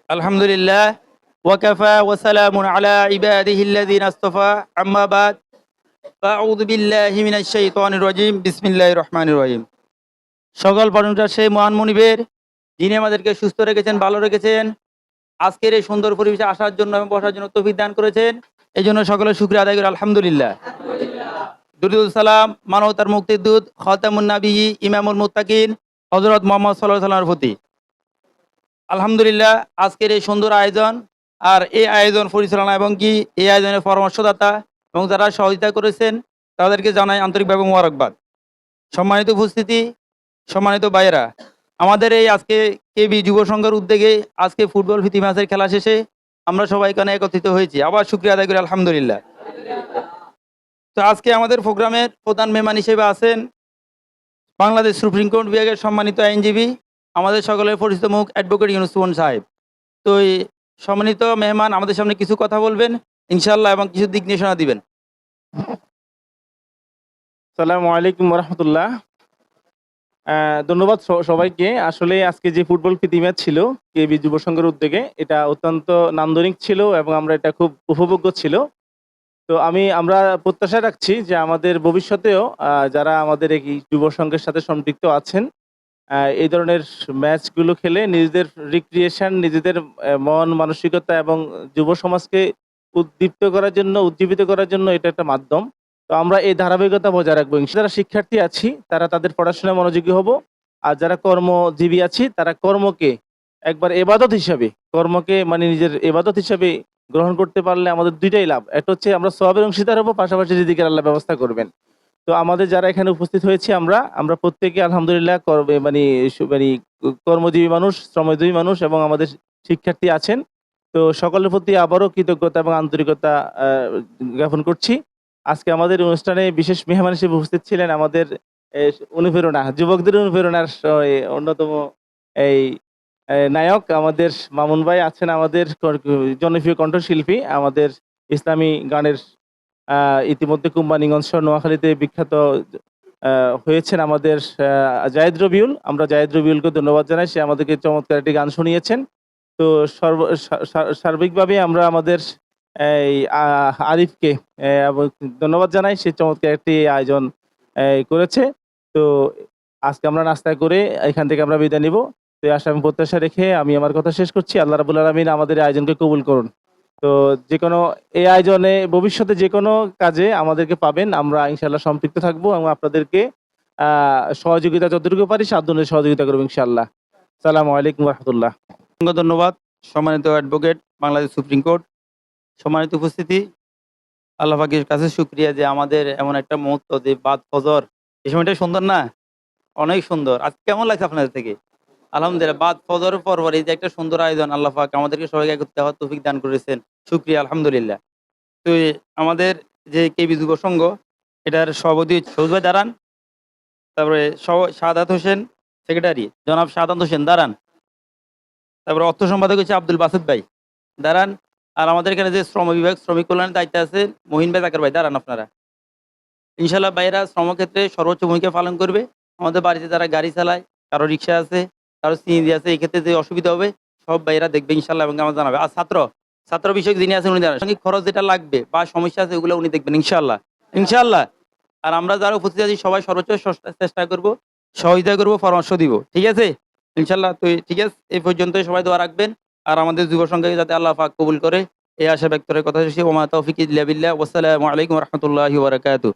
আলহামদুলিল্লাহ ওয়াকাফা ওয়া সালামুন আলা ইবাদিহিল্লাযিনা ইসতাফা আম্মা বাদ আউযু বিল্লাহি মিনাশ শাইতানির রাজিম বিসমিল্লাহির রহমানির রহিম। সকল প্রশংসা সেই মহান মুনিবের, যিনি আমাদেরকে সুস্থ রেখেছেন, ভালো রেখেছেন, আজকের এই সুন্দর পরিবেশে আসার জন্য এবং বসার জন্য তৌফিক দান করেছেন। এই জন্য সকলের শুকরিয়া আদায় করি আলহামদুলিল্লাহ। দুরুদ সালাম মানবতার মুক্তির দূত খাতামুন নবী ইমামুল মুত্তাকিন হযরত মুহাম্মদ সাল্লাল্লাহু আলাইহি ওয়াসাল্লামের প্রতি। আলহামদুলিল্লাহ, আজকের এই সুন্দর আয়োজন আর এই আয়োজন পরিচালনা এবং কি এই আয়োজনের পরামর্শদাতা এবং যারা সহযোগিতা করেছেন তাদেরকে জানাই আন্তরিকভাবে মোবারকবাদ। সম্মানিত উপস্থিতি, সম্মানিত ভাইয়েরা, আমাদের এই আজকে কেবি যুব সংঘের উদ্যোগে আজকে ফুটবল প্রীতি ম্যাচের খেলা শেষে আমরা সবাই এখানে একত্রিত হয়েছি। আবার শুকরিয়া আদায় করি আলহামদুলিল্লাহ। তো আজকে আমাদের প্রোগ্রামের প্রধান মেহমান হিসেবে আছেন বাংলাদেশ সুপ্রিম কোর্ট বিভাগের সম্মানিত আইনজীবী, আমাদের সকলের পরিচিত মুখ অ্যাডভোকেট ইউনুস সুমন সাহেব। তো এই সম্মানিত মেহমান আমাদের সামনে কিছু কথা বলবেন ইনশাআল্লাহ এবং কিছু দিক নির্দেশনা দিবেন। আসসালামু আলাইকুম রহমতুল্লাহ। ধন্যবাদ সবাইকে। আসলে আজকে যে ফুটবল প্রীতি ম্যাচ ছিল কেবি যুব সংঘের উদ্যোগে, এটা অত্যন্ত নান্দনিক ছিল এবং আমরা এটা খুব উপভোগ্য ছিল। তো আমরা প্রত্যাশা রাখছি যে আমাদের ভবিষ্যতেও যারা আমাদের এই যুব সংঘের সাথে সম্পৃক্ত আছেন, এই ধরনের ম্যাচগুলো খেলে নিজেদের রিক্রিয়েশন, নিজেদের মন মানসিকতা এবং যুব সমাজকে উজ্জীবিত করার জন্য এটা একটা মাধ্যম। তো আমরা এই ধারাবাহিকতা বজায় রাখবো। যারা শিক্ষার্থী আছি তারা তাদের পড়াশোনায় মনোযোগী হব, আর যারা কর্মজীবী আছি তারা কর্মকে একবার এবাদত হিসাবে, কর্মকে মানে নিজের এবাদত হিসাবে গ্রহণ করতে পারলে আমাদের দুইটাই লাভ। একটা হচ্ছে আমরা সওয়াবের অংশীদার হবো, পাশাপাশি রিজিকের আল্লাহ ব্যবস্থা করবেন। তো আমাদের যারা এখানে উপস্থিত হয়েছি আমরা প্রত্যেকে আলহামদুলিল্লাহ কর্মজীবী মানুষ, শ্রমজীবী মানুষ এবং আমাদের শিক্ষার্থী আছেন। তো সকলের প্রতি আবারও কৃতজ্ঞতা এবং আন্তরিকতা জ্ঞাপন করছি। আজকে আমাদের অনুষ্ঠানে বিশেষ মেহমান হিসেবে উপস্থিত ছিলেন আমাদের অনুপ্রেরণা, যুবকদের অনুপ্রেরণার অন্যতম এই নায়ক আমাদের মামুন ভাই আছেন, আমাদের জনপ্রিয় কণ্ঠশিল্পী, আমাদের ইসলামী গানের ইতিমধ্যে কুম্বানীগঞ্জ নোয়াখালীতে বিখ্যাত হয়েছেন আমাদের জায়েদ রবিউল। আমরা জায়েদ রবিউলকে ধন্যবাদ জানাই, সে আমাদেরকে চমৎকার একটি গান শুনিয়েছেন। তো সার্বিকভাবে আমরা আমাদের এই আরিফকে ধন্যবাদ জানাই, সে চমৎকার একটি আয়োজন করেছে। তো আজকে আমরা নাস্তা করে এখান থেকে আমরা বিদায় নিব। তো আশা আমি প্রত্যাশা রেখে আমি আমার কথা শেষ করছি। আল্লাহ রাব্বুল আলামিন আমাদের আয়োজনকে কবুল করুন। তো যে কোনো এই আয়োজনে ভবিষ্যতে যে কোনো কাজে আমাদেরকে পাবেন, আমরা ইনশাআল্লাহ সম্পৃক্ত থাকবো এবং আপনাদেরকে সহযোগিতা যতটুকু পারি সাধ্য অনুযায়ী সহযোগিতা করবো ইনশাআল্লাহ। আসসালামু আলাইকুম রহমতুল্লাহ। ধন্যবাদ সম্মানিত অ্যাডভোকেট, বাংলাদেশ সুপ্রিম কোর্ট। সম্মানিত উপস্থিতি, আল্লাহ পাকের কাছে শুকরিয়া যে আমাদের এমন একটা মুহূর্ত, যে বাদ ফজর, এই সময়টা সুন্দর না? অনেক সুন্দর। আজ কেমন লাগছে আপনাদের থেকে? আলহামদুলিল্লাহ, বাদ ফজর পরপর এই যে একটা সুন্দর আয়োজন, আল্লাহ পাক আমাদেরকে সবাইকে একত্রিত হওয়ার তৌফিক দান করেছেন, শুকরিয়া আলহামদুলিল্লাহ। তো আমাদের যে কেবি যুব সংঘ, এটার সভাপতি সৌজ ভাই দাঁড়ান, তারপরে শাহাদাত হোসেন সেক্রেটারি জনাব শাহাদাত হোসেন দাঁড়ান, তারপরে অর্থ সম্পাদক হচ্ছে আব্দুল বাসেদ ভাই দাঁড়ান, আর আমাদের এখানে যে শ্রম বিভাগ শ্রমিক কল্যাণের দায়িত্বে আছে মহিন ভাই জাকের ভাই দাঁড়ান। আপনারা ইনশাল্লাহ ভাইরা শ্রমক্ষেত্রে সর্বোচ্চ ভূমিকা পালন করবে। আমাদের বাড়িতে যারা গাড়ি চালায়, কারো রিক্সা আছে, কারো সিএনজি আছে, এই ক্ষেত্রে যে অসুবিধা হবে সব ভাইরা দেখবে ইনশাল্লাহ এবং আমার জানাবে। আর ছাত্র বিষয়ক যিনি আছেন উনি জানাবেন, সঙ্গে খরচ যেটা লাগবে বা সমস্যা আছে ওগুলো উনি দেখবেন ইনশাল্লাহ ইনশাল্লাহ। আর আমরা যারা উপস্থিত আছি সবাই সর্বোচ্চ চেষ্টা করব, সহযোগিতা করবো, পরামর্শ দিব, ঠিক আছে ইনশাল্লাহ। তো ঠিক আছে, এই পর্যন্ত সবাই দোয়া রাখবেন আর আমাদের যুব সংঘকে যাতে আল্লাহ পাক কবুল করে এই আশা ব্যক্ত করে কথা শেষে ওমা তৌফিক ইল্লা বিল্লাহ। ওয়াসসালামু আলাইকুম ওয়া রাহমাতুল্লাহি ওয়া বারাকাতুহু।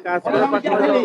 কাজ করার পাশাপাশি